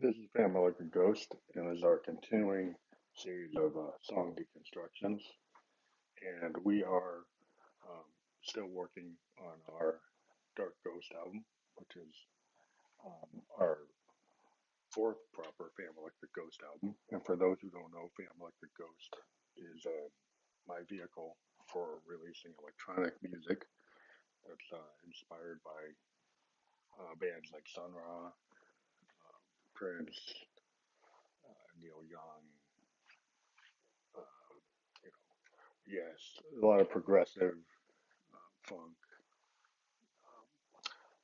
This is Family Like a Ghost, and this is our continuing series of song deconstructions. And we are um, still working on our Dark Ghost album, which is our fourth proper Family Like the Ghost album. And for those who don't know, Family Like the Ghost is my vehicle for releasing electronic music that's inspired by bands like Sun Ra, Prince, Neil Young, uh, you know, yes, a lot of progressive funk, um,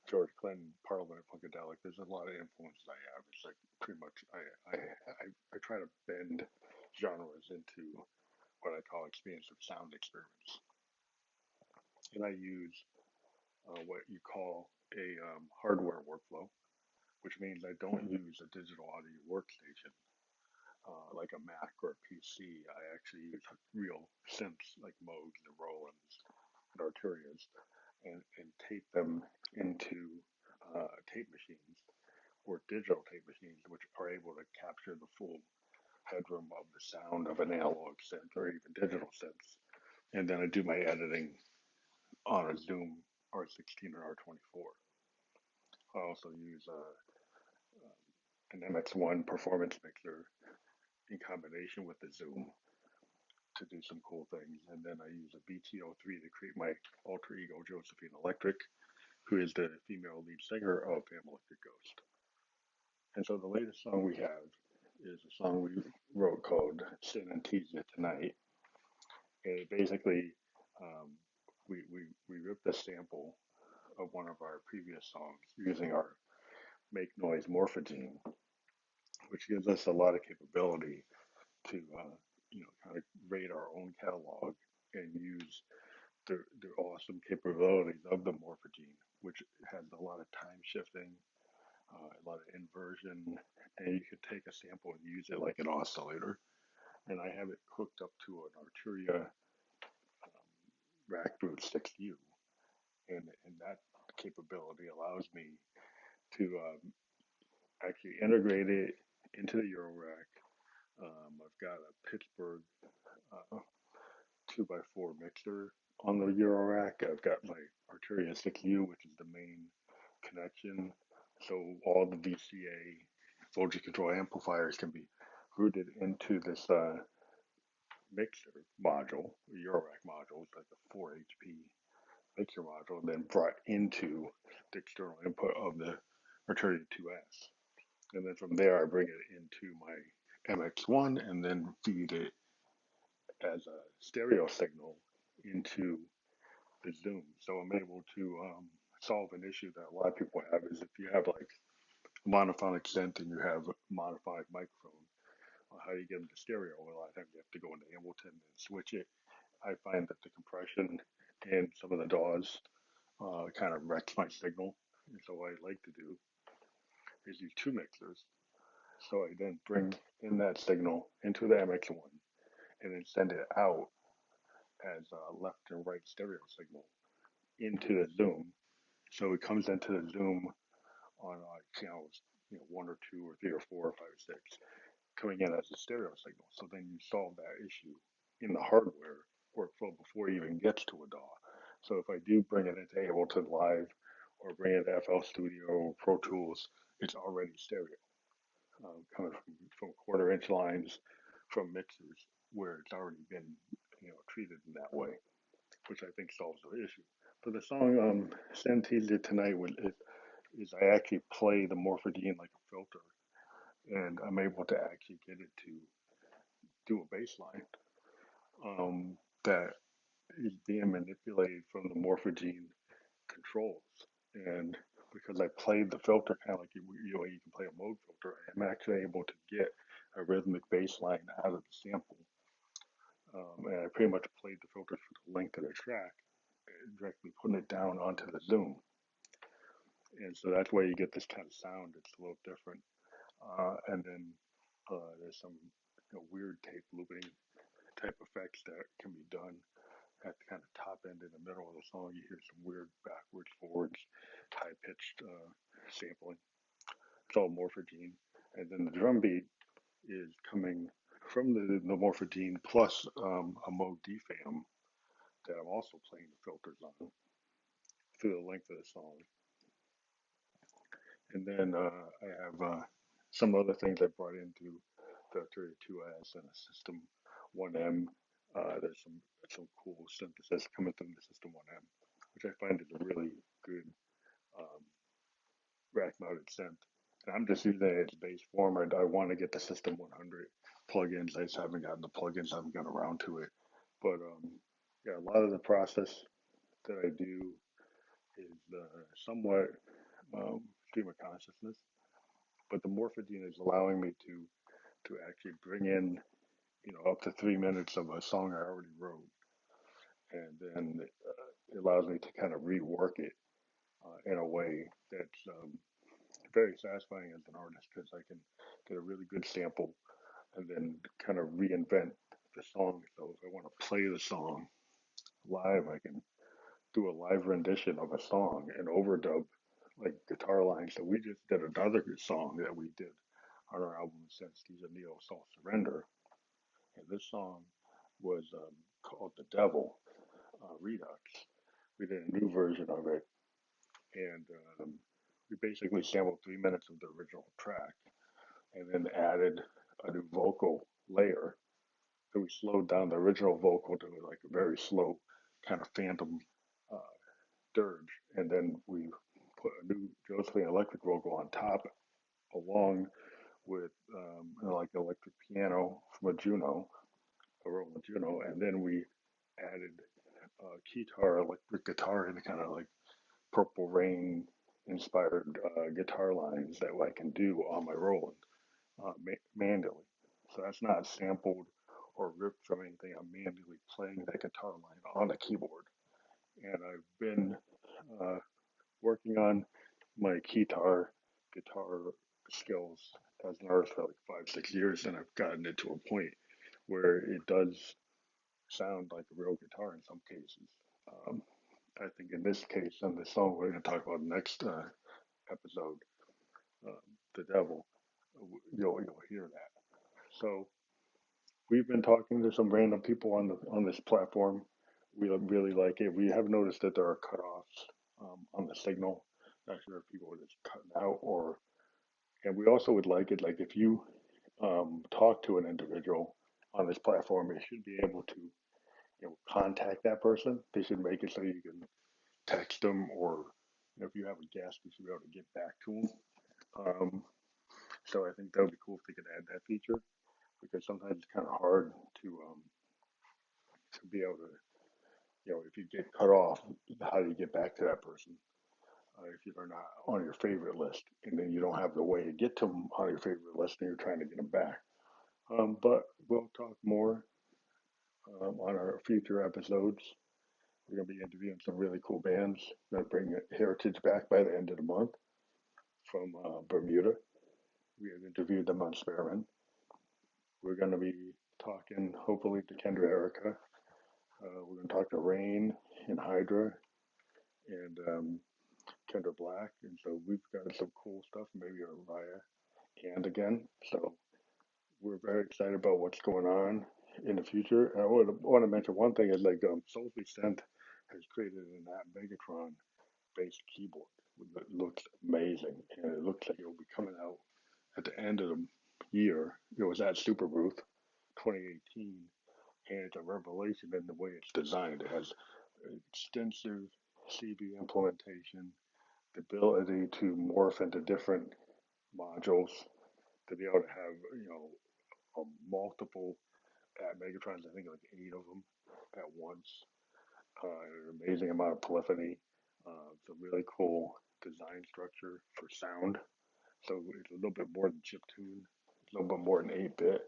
George Clinton, Parliament, Funkadelic. There's a lot of influences I have. It's like pretty much I try to bend genres into what I call expansive sound experiments, and I use what you call a hardware workflow, which means I don't use a digital audio workstation like a Mac or a PC. I actually use real synths like Moogs and Rolands and Arturias and tape them into tape machines or digital tape machines, which are able to capture the full headroom of the sound of an analog synth or even digital synths. And then I do my editing on a Zoom R16 or R24. I also use an MX1 performance mixer in combination with the Zoom to do some cool things. And then I use a BT03 to create my alter ego Josephine Electric, who is the female lead singer of Family Electric Ghost. And so the latest song we have is a song we wrote called Sin Tease Ya Tonight. And it basically, um, we ripped a sample of one of our previous songs using our make noise morphogene, which gives us a lot of capability to, kind of rate our own catalog and use the awesome capabilities of the morphogene, which has a lot of time shifting, a lot of inversion, and you can take a sample and use it like an oscillator. And I have it hooked up to an Arturia rack boot 6U, and that capability allows me to actually integrate it into the Euro rack. I've got a Pittsburgh 2x4 mixer on the Euro rack. I've got my Arturia 6U, which is the main connection. So all the VCA voltage control amplifiers can be routed into this mixer module, Eurorack module, it's like a 4 HP mixer module, and then brought into the external input of the Arturia 2S. And then from there, I bring it into my MX1 and then feed it as a stereo signal into the Zoom. So I'm able to solve an issue that a lot of people have is if you have like a monophonic synth and you have a monophonic microphone, how do you get them to stereo? A lot of times you have to go into Ableton and switch it. I find that the compression and some of the DAWs kind of wrecks my signal. And so what I like to do is use two mixers. So I then bring in that signal into the MX1 and then send it out as a left and right stereo signal into the Zoom. So it comes into the Zoom on channels, one or two or three or four or five or six, coming in as a stereo signal. So then you solve that issue in the hardware workflow before it even gets to a DAW. So if I do bring it into Ableton Live or bring it to FL Studio or Pro Tools, it's already stereo, coming from quarter-inch lines from mixers where it's already been, treated in that way, which I think solves the issue. For the song Sin Tease Ya Tonight is I actually play the morphogene like a filter, and I'm able to actually get it to do a bass line that is being manipulated from the morphogene controls. And because I played the filter kind of like you can play a mode filter, I'm actually able to get a rhythmic bass line out of the sample. And I pretty much played the filters for the length of the track, directly putting it down onto the Zoom. And so that's why you get this kind of sound. It's a little different. And then there's some weird tape looping type effects that can be done at the kind of top end in the middle of the song. You hear some weird backwards, forwards, high pitched sampling. It's all morphogene. and then the drum beat is coming from the Morphidine plus a Moog DFAM that I'm also playing the filters on through the length of the song. And then I have some other things I brought into the 32S and a System 1M. There's some cool synthesis coming from the System 1M, which I find is a really good um, rack mounted synth. And I'm just using it as base form. I want to get the System 100 plugins. I just haven't gotten the plugins, haven't gotten around to it. But yeah, a lot of the process that I do is somewhat stream of consciousness. But the morphidine is allowing me to actually bring in, up to 3 minutes of a song I already wrote, and then it allows me to kind of rework it in a way that's very satisfying as an artist because I can get a really good sample and then kind of reinvent the song. So if I want to play the song live, I can do a live rendition of a song and overdub like guitar lines. So we just did another song that we did on our album Sin Tease Ya Neo Soul Surrender, and this song was called The Devil Redux. We did a new version of it, and we basically sampled 3 minutes of the original track, and then added a new vocal layer. So we slowed down the original vocal to like a very slow kind of phantom uh, dirge, and then we put a new Josephine electric vocal on top, along with like electric piano from a Juno, a Roland Juno, and then we added guitar, electric guitar, and kind of like Purple Rain inspired guitar lines that I can do on my Roland manually. So that's not sampled or ripped from anything. I'm manually playing that guitar line on a keyboard. And I've been uh, working on my guitar skills as an artist for like 5, 6 years, and I've gotten it to a point where it does sound like a real guitar in some cases. Um, I think in this case, on the song we're going to talk about next episode, um, "The Devil," you'll hear that. So we've been talking to some random people on this platform. We really like it. We have noticed that there are cutoffs on the signal. Not sure if people are just cutting out or. And we also would like it like if you talk to an individual on this platform, you should be able to contact that person. They should make it so you can text them, or if you have a guest, you should be able to get back to them. Um, so I think that would be cool if they could add that feature because sometimes it's kind of hard to be able to, if you get cut off, how do you get back to that person if you're not on your favorite list, and then you don't have the way to get to them on your favorite list, and you're trying to get them back. But we'll talk more on our future episodes. We're going to be interviewing some really cool bands. We're going to bring Heritage back by the end of the month from Bermuda. We have interviewed them on Spearman. We're going to be talking, hopefully, to Kendra Erica. We're going to talk to Rain and Hydra and Kendra Black. And so we've got some cool stuff, maybe Araya and again. So we're very excited about what's going on in the future. And I want to mention one thing is like Soulfully Sent has created an app Megatron based keyboard that looks amazing, and it looks like it will be coming out at the end of the year. It was at Super Booth 2018, and it's a revelation in the way it's designed. It has extensive CB implementation, the ability to morph into different modules, to be able to have multiple at Megatrons. I think like 8 of them at once. An amazing amount of polyphony. It's a really cool design structure for sound. So it's a little bit more than chip tune. It's a little bit more than 8-bit.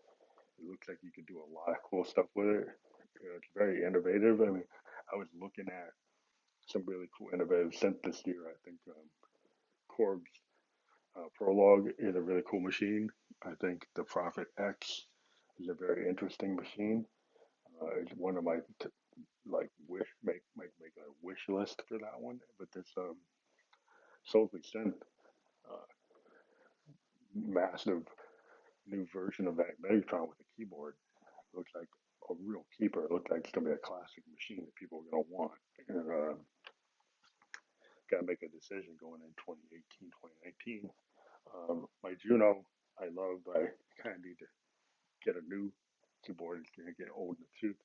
It looks like you could do a lot of cool stuff with it. It's very innovative. I mean, I was looking at some really cool innovative synth this year. I think Korg's Prologue is a really cool machine. I think the Prophet X is a very interesting machine. It's one of my like make a wish list for that one. But this Soulfully Synth uh, massive new version of that Megatron with a keyboard. It looks like a real keeper. It looks like it's gonna be a classic machine that people are gonna want. And gotta make a decision going in 2018, 2019. My Juno, I love, but I kind of need to get a new keyboard. It's gonna get old in the tooth.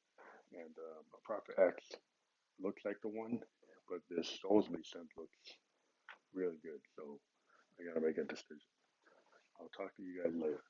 And a Prophet X looks like the one, but this Soulsby synth looks really good. So I gotta make a decision. I'll talk to you guys later.